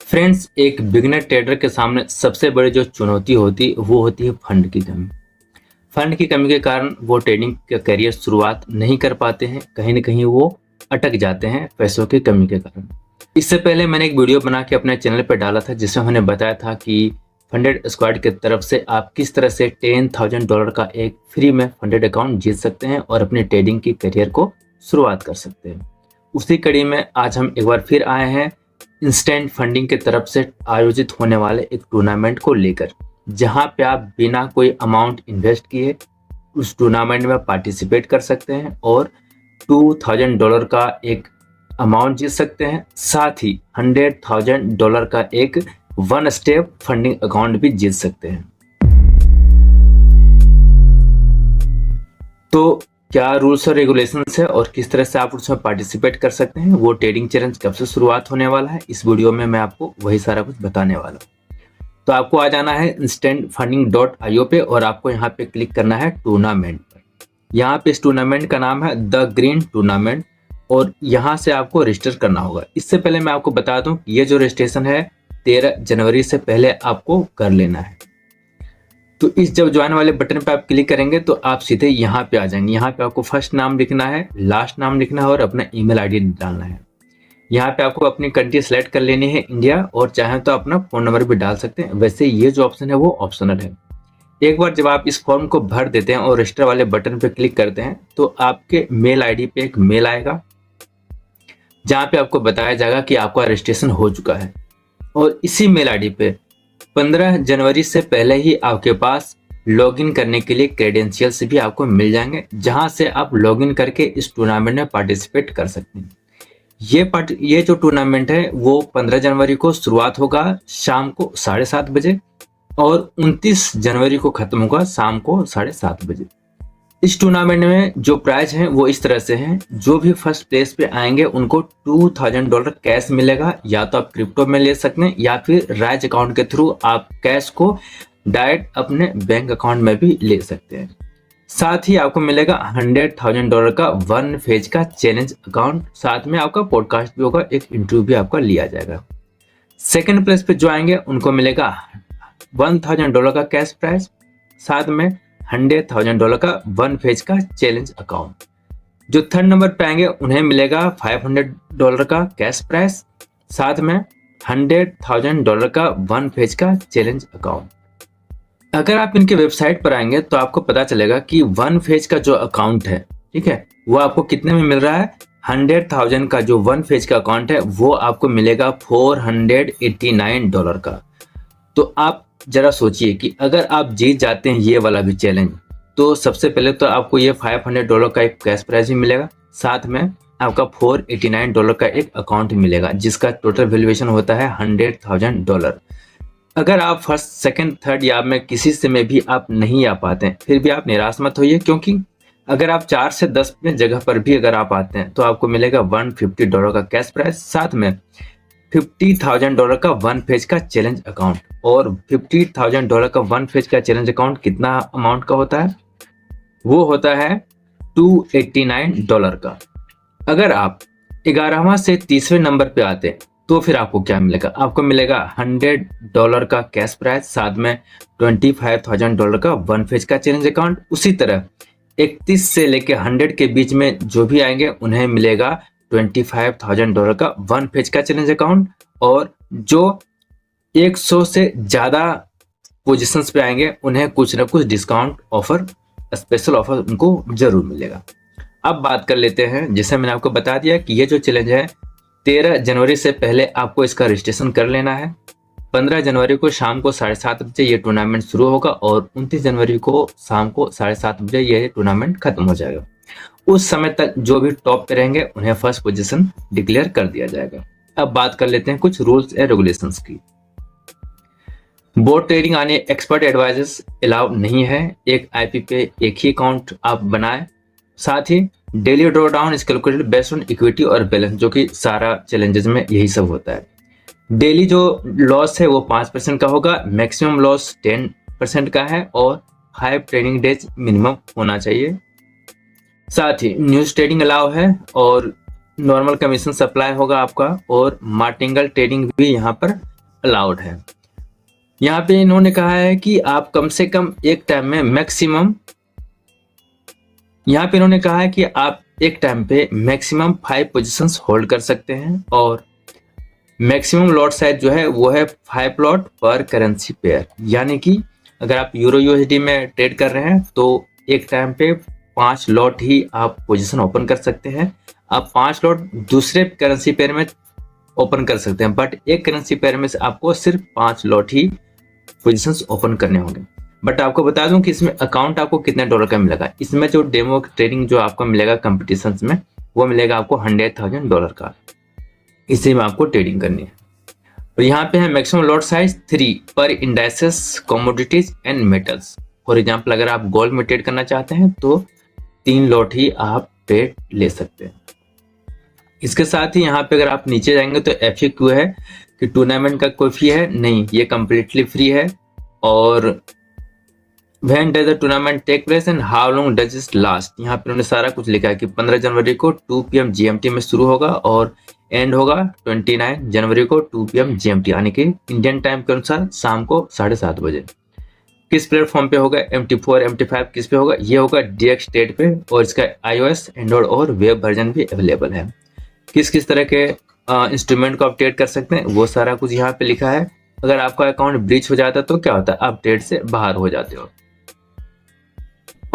Friends, एक beginner trader के सामने सबसे बड़ी जो चुनौती होती वो होती है फंड की कमी। फंड की कमी के कारण वो ट्रेडिंग का करियर शुरुआत नहीं कर पाते हैं, कहीं ना कहीं वो अटक जाते हैं पैसों की कमी के कारण। इससे पहले मैंने एक वीडियो बना के अपने चैनल पर डाला था जिसमें मैंने बताया था कि फंडेड स्क्वाड की तरफ से आप किस तरह से $10,000 का एक फ्री में फंडेड अकाउंट जीत सकते हैं और अपने ट्रेडिंग की करियर को शुरुआत कर सकते हैं। उसी कड़ी में आज हम एक बार फिर आए हैं इंस्टेंट फंडिंग की तरफ से आयोजित होने वाले एक टूर्नामेंट को लेकर, जहां पे आप बिना कोई अमाउंट इन्वेस्ट किए उस टूर्नामेंट में पार्टिसिपेट कर सकते हैं और $2,000 का एक अमाउंट जीत सकते हैं। साथ ही $100,000 का एक वन स्टेप फंडिंग अकाउंट भी जीत सकते हैं। तो क्या रूल्स और रेगुलेशंस है और किस तरह से आप उसमें पार्टिसिपेट कर सकते हैं, वो ट्रेडिंग चैलेंज कब से शुरुआत होने वाला है, इस वीडियो में मैं आपको वही सारा कुछ बताने वाला हूँ। तो आपको आ जाना है instantfunding.io पे और आपको यहाँ पे क्लिक करना है टूर्नामेंट पर। यहाँ पे इस टूर्नामेंट का नाम है द ग्रीन टूर्नामेंट और यहाँ से आपको रजिस्टर करना होगा। इससे पहले मैं आपको बता दूं कि ये जो रजिस्ट्रेशन है 13 जनवरी से पहले आपको कर लेना है। तो इस जब ज्वाइन वाले बटन पे आप क्लिक करेंगे तो आप सीधे यहाँ पे आ जाएंगे। यहाँ पे आपको फर्स्ट नाम लिखना है, लास्ट नाम लिखना है और अपना ईमेल आईडी डालना है। यहाँ पे आपको अपनी कंट्री सेलेक्ट कर लेनी है इंडिया, और चाहे तो अपना फोन नंबर भी डाल सकते हैं। वैसे ये जो ऑप्शन है वो ऑप्शनल है। एक बार जब आप इस फॉर्म को भर देते हैं और रजिस्टर वाले बटन पे क्लिक करते हैं तो आपके मेल आईडी पे एक मेल आएगा जहाँ पे आपको बताया जाएगा कि आपका रजिस्ट्रेशन हो चुका है। और इसी मेल आईडी पे 15 जनवरी से पहले ही आपके पास लॉगिन करने के लिए क्रेडेंशियल्स भी आपको मिल जाएंगे, जहां से आप लॉगिन करके इस टूर्नामेंट में पार्टिसिपेट कर सकते हैं। ये जो टूर्नामेंट है वो 15 जनवरी को शुरुआत होगा शाम को 7:30 बजे और 29 जनवरी को खत्म होगा शाम को 7:30 बजे। इस टूर्नामेंट में जो प्राइज हैं वो इस तरह से हैं। जो भी फर्स्ट प्लेस पे आएंगे उनको $2,000 कैश मिलेगा, या तो आप क्रिप्टो में ले सकते हैं या फिर राइज अकाउंट के थ्रू आप कैश को डायरेक्ट अपने बैंक अकाउंट में भी ले सकते हैं। साथ ही आपको मिलेगा $100,000 का वन फेज का चैलेंज अकाउंट। साथ में आपका पॉडकास्ट भी होगा, एक इंटरव्यू भी आपका लिया जाएगा। सेकेंड प्लेस पे जो आएंगे उनको मिलेगा $1,000 का कैश प्राइज, साथ में $100,000 का वन फेज का चैलेंज अकाउंट। जो थर्ड नंबर पे आएंगे उन्हें मिलेगा $500 का कैश प्राइस, साथ में $100,000 का वन फेज का चैलेंज अकाउंट। अगर आप इनके वेबसाइट पर आएंगे तो आपको पता चलेगा कि वन फेज का जो अकाउंट है, ठीक है, वो आपको कितने में मिल रहा है। 100,000 का जो वन फेज का अकाउंट है वो आपको मिलेगा $489 का। तो आप जरा सोचिए कि अगर आप जीत जाते हैं ये वाला भी चैलेंज, तो सबसे पहले तो आपको ये $500 का एक कैश प्राइज भी मिलेगा, साथ में आपका $489 का एक अकाउंट मिलेगा जिसका टोटल वैल्यूएशन होता है $100,000। अगर आप फर्स्ट सेकंड थर्ड या में किसी से में भी आप नहीं आ पाते हैं, फिर भी आप निराश मत होइए, क्योंकि अगर आप 4 से 10 में जगह पर भी अगर आप आते हैं तो आपको मिलेगा $150 का कैश प्राइज, साथ में $50,000 का वन फेज का चैलेंज अकाउंट। और $50,000 का वन फेज का चैलेंज अकाउंट कितना अमाउंट का होता है, वो होता है $289 का। अगर आप 11वां से 30वें नंबर पे आते हैं तो फिर आपको क्या मिलेगा, आपको मिलेगा $100 का कैश प्राइज, साथ में $25,000 का वन फेज का चैलेंज अकाउंट। उसी तरह 31 से लेके 100 के बीच में जो भी आएंगे उन्हें मिलेगा $25,000 का वन पेज का चैलेंज अकाउंट। और जो 100 से ज्यादा पोजीशंस पे आएंगे उन्हें कुछ ना कुछ डिस्काउंट ऑफर, स्पेशल ऑफर उनको जरूर मिलेगा। अब बात कर लेते हैं, जैसे मैंने आपको बता दिया कि ये जो चैलेंज है 13 जनवरी से पहले आपको इसका रजिस्ट्रेशन कर लेना है। 15 जनवरी को शाम को 7:30 बजे ये टूर्नामेंट शुरू होगा और 29 जनवरी को शाम को 7:30 बजे ये टूर्नामेंट खत्म हो जाएगा। उस समय तक जो भी टॉप पे रहेंगे उन्हें फर्स्ट पोजीशन डिक्लेयर कर दिया जाएगा। अब बात कर लेते हैं कुछ रूल्स एंड रेगुलेशंस की। बोर्ड ट्रेडिंग आने एक्सपर्ट एडवाइजर्स अलाउ नहीं है। एक आईपी पे एक ही अकाउंट आप बनाएं। साथ ही daily draw down is calculated based on equity और बैलेंस, जो कि सारा चैलेंजेस में यही सब होता है। डेली जो लॉस है वो 5% का होगा, मैक्सिमम लॉस 10% का है और 5 ट्रेडिंग डेज मिनिमम होना चाहिए। साथ ही न्यूज ट्रेडिंग अलाउ है और नॉर्मल कमीशन सप्लाई होगा आपका, और मार्टिंगल ट्रेडिंग भी यहाँ पर अलाउड है। यहाँ पे इन्होंने कहा है कि आप कम से कम एक टाइम में मैक्सिमम, यहाँ पे इन्होंने कहा है कि आप एक टाइम पे मैक्सिमम 5 पोजीशंस होल्ड कर सकते हैं और मैक्सिमम लॉट साइज जो है वो है 5 लॉट पर करेंसी पेयर। यानी कि अगर आप यूरो यूएसडी में ट्रेड कर रहे हैं तो एक टाइम पे 5 लॉट ही आप पोजीशन ओपन कर सकते हैं। आप 5 लॉट दूसरे करेंसी पेयर में ओपन कर सकते हैं, बट एक करेंसी पेयर में से आपको सिर्फ 5 लॉट ही पोजीशंस ओपन करने होंगे। बट आपको बता दूं कि इसमें अकाउंट आपको कितने डॉलर का मिलेगा। इसमें जो डेमो ट्रेडिंग जो आपको मिलेगा कंपटीशंस में, वो मिलेगा आपको $100,000 का। इसी में आपको ट्रेडिंग करनी है। और यहाँ पे है मैक्सिमम लॉट साइज 3 पर indices, commodities and metals. For example अगर आप गोल्ड में ट्रेड करना चाहते हैं तो 3 लॉट ही आप ट्रेड ले सकते हैं। इसके साथ ही यहाँ पे अगर आप नीचे जाएंगे तो FAQ है कि टूर्नामेंट का कोई फी है, नहीं, ये कम्प्लीटली फ्री है। और When does the tournament take place and how long does it last? यहाँ पे उन्होंने सारा कुछ लिखा है कि 15 जनवरी को 2 PM GMT में शुरू होगा और एंड होगा 29 जनवरी को 2 PM GMT, यानी कि इंडियन टाइम के अनुसार शाम को 7:30 बजे। किस प्लेटफॉर्म पे होगा? MT4, MT5 किस पे होगा? ये होगा DX State पे और इसका iOS, एंड्रॉइड और वेब वर्जन भी अवेलेबल है। किस किस तरह के इंस्ट्रूमेंट को आप ट्रेड कर सकते हैं वो सारा कुछ यहाँ पे लिखा है। अगर आपका अकाउंट ब्रीच हो जाता है तो क्या होता है, आप ट्रेड से बाहर हो जाते हो।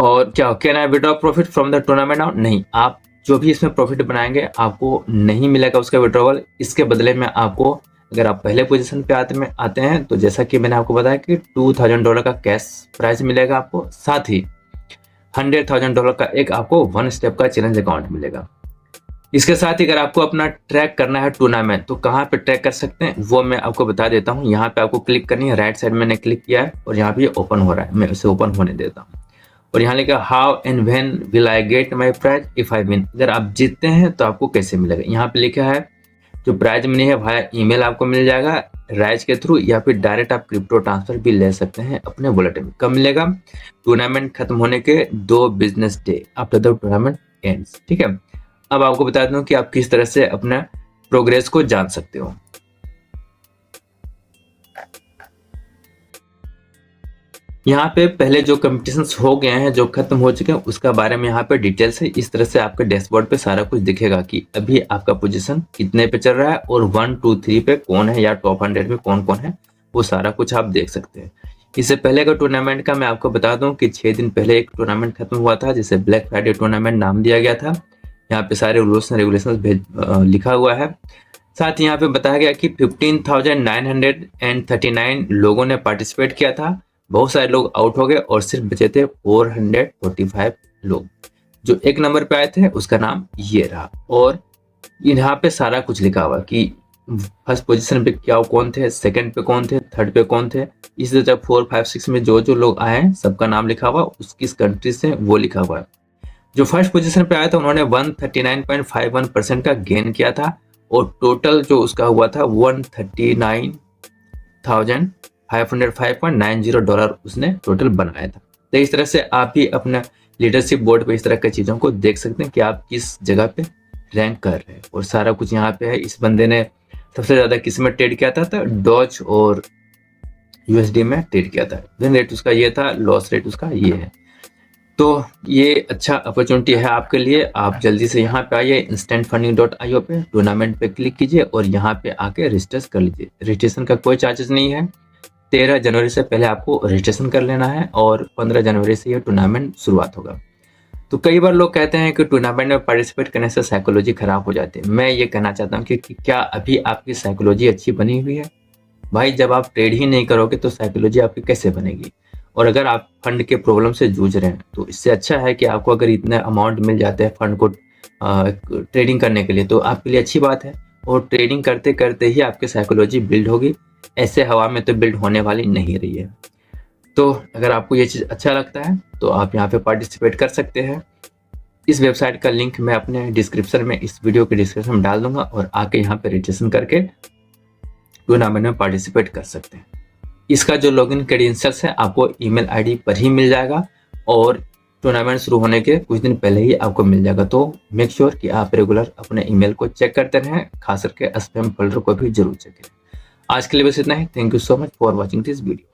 और क्या can I withdraw profit from the tournament now? नहीं, आप जो भी इसमें प्रॉफिट बनाएंगे आपको नहीं मिलेगा उसका विड्रॉवल। इसके बदले में आपको, अगर आप पहले पोजीशन पे आते हैं तो जैसा कि मैंने आपको बताया कि $2,000 का कैश प्राइज मिलेगा आपको, साथ ही $100,000 का एक आपको 1 स्टेप का चैलेंज अकाउंट मिलेगा। इसके साथ ही अगर आपको अपना ट्रैक करना है टूर्नामेंट तो कहाँ पे ट्रैक कर सकते हैं वो मैं आपको बता देता हूँ। यहाँ पे आपको क्लिक करनी है, राइट साइड मैंने क्लिक किया है और यहाँ पे ओपन हो रहा है, मैं उसे ओपन होने देता हूँ। और यहाँ लिखा how and when will I get my prize if I win. अगर आप जीतते हैं तो आपको कैसे मिलेगा, यहाँ पे लिखा है जो प्राइज मनी है भाया ईमेल आपको मिल जाएगा राइज के थ्रू, या फिर डायरेक्ट आप क्रिप्टो ट्रांसफर भी ले सकते हैं अपने वॉलेट में। कब मिलेगा? टूर्नामेंट खत्म होने के 2 business day after the tournament ends. ठीक है, अब आपको बता दूं कि आप किस तरह से अपना प्रोग्रेस को जान सकते हो। यहाँ पे पहले जो कंपटीशंस हो गए हैं, जो खत्म हो चुके हैं, उसका बारे में यहाँ पे डिटेल से इस तरह से आपके डैशबोर्ड पे सारा कुछ दिखेगा कि अभी आपका पोजीशन कितने पे चल रहा है और 1, 2, 3 पे कौन है या टॉप 100 में कौन कौन है, वो सारा कुछ आप देख सकते हैं। इससे पहले का टूर्नामेंट का मैं आपको बता दूं कि 6 दिन पहले एक टूर्नामेंट खत्म हुआ था जिसे ब्लैक फ्राइडे टूर्नामेंट नाम दिया गया था। यहाँ पे सारे रूल्स एंड रेगुलेशंस लिखा हुआ है। साथ ही यहाँ पे बताया गया कि 15,939 लोगों ने पार्टिसिपेट किया था। बहुत सारे लोग आउट हो गए और सिर्फ बचे थे 445 लोग। जो एक नंबर पे आए थे उसका नाम ये रहा और यहाँ पे सारा कुछ लिखा हुआ कि फर्स्ट पोजीशन पे क्या कौन थे, सेकंड पे कौन थे, थर्ड पे कौन थे। इसी तरह 4, 5, 6 में जो जो लोग आए हैं सबका नाम लिखा हुआ, उसकी किस कंट्री से वो लिखा हुआ है। जो फर्स्ट पोजीशन पे आया था उन्होंने 139.51% का गेन किया था और टोटल जो उसका हुआ था $139,505.90 उसने टोटल बनाया था। तो इस तरह से आप भी अपना लीडरशिप बोर्ड पे इस तरह की चीज़ों को देख सकते हैं कि आप किस जगह पे रैंक कर रहे हैं और सारा कुछ यहाँ पे है। इस बंदे ने सबसे ज़्यादा किस में ट्रेड किया था, डॉज और USD में ट्रेड किया था। विन रेट उसका ये था, लॉस रेट उसका ये है। तो ये अच्छा अपॉर्चुनिटी है आपके लिए। आप जल्दी से यहाँ पे आइए instantfunding.io पे, टूर्नामेंट पे क्लिक कीजिए और यहाँ पे आके रजिस्टर कर लीजिए। रजिस्ट्रेशन का कोई चार्जेस नहीं है। 13 जनवरी से पहले आपको रजिस्ट्रेशन कर लेना है और 15 जनवरी से ये टूर्नामेंट शुरुआत होगा। तो कई बार लोग कहते हैं कि टूर्नामेंट में पार्टिसिपेट करने से साइकोलॉजी खराब हो जाती है। मैं ये कहना चाहता हूँ कि क्या अभी आपकी साइकोलॉजी अच्छी बनी हुई है? भाई जब आप ट्रेड ही नहीं करोगे तो साइकोलॉजी आपकी कैसे बनेगी? और अगर आप फंड के प्रॉब्लम से जूझ रहे हैं तो इससे अच्छा है कि आपको अगर इतने अमाउंट मिल जाते हैं फंड को ट्रेडिंग करने के लिए तो आपके लिए अच्छी बात है। और ट्रेडिंग करते करते ही आपकी साइकोलॉजी बिल्ड होगी, ऐसे हवा में तो बिल्ड होने वाली नहीं रही है। तो अगर आपको ये चीज़ अच्छा लगता है तो आप यहाँ पे पार्टिसिपेट कर सकते हैं। इस वेबसाइट का लिंक मैं अपने डिस्क्रिप्शन में, इस वीडियो के डिस्क्रिप्शन में डाल दूंगा और आके यहाँ पे रजिस्ट्रेशन करके टूर्नामेंट में पार्टिसिपेट कर सकते हैं। इसका जो लॉगिन क्रेडेंशियल्स है आपको ईमेल आईडी पर ही मिल जाएगा और टूर्नामेंट शुरू होने के कुछ दिन पहले ही आपको मिल जाएगा। तो मेक श्योर कि आप रेगुलर अपने ईमेल को चेक करते रहें, खास करके स्पैम फोल्डर को भी जरूर चेक करें। आज के लिए बस इतना ही। Thank you so much for watching this video.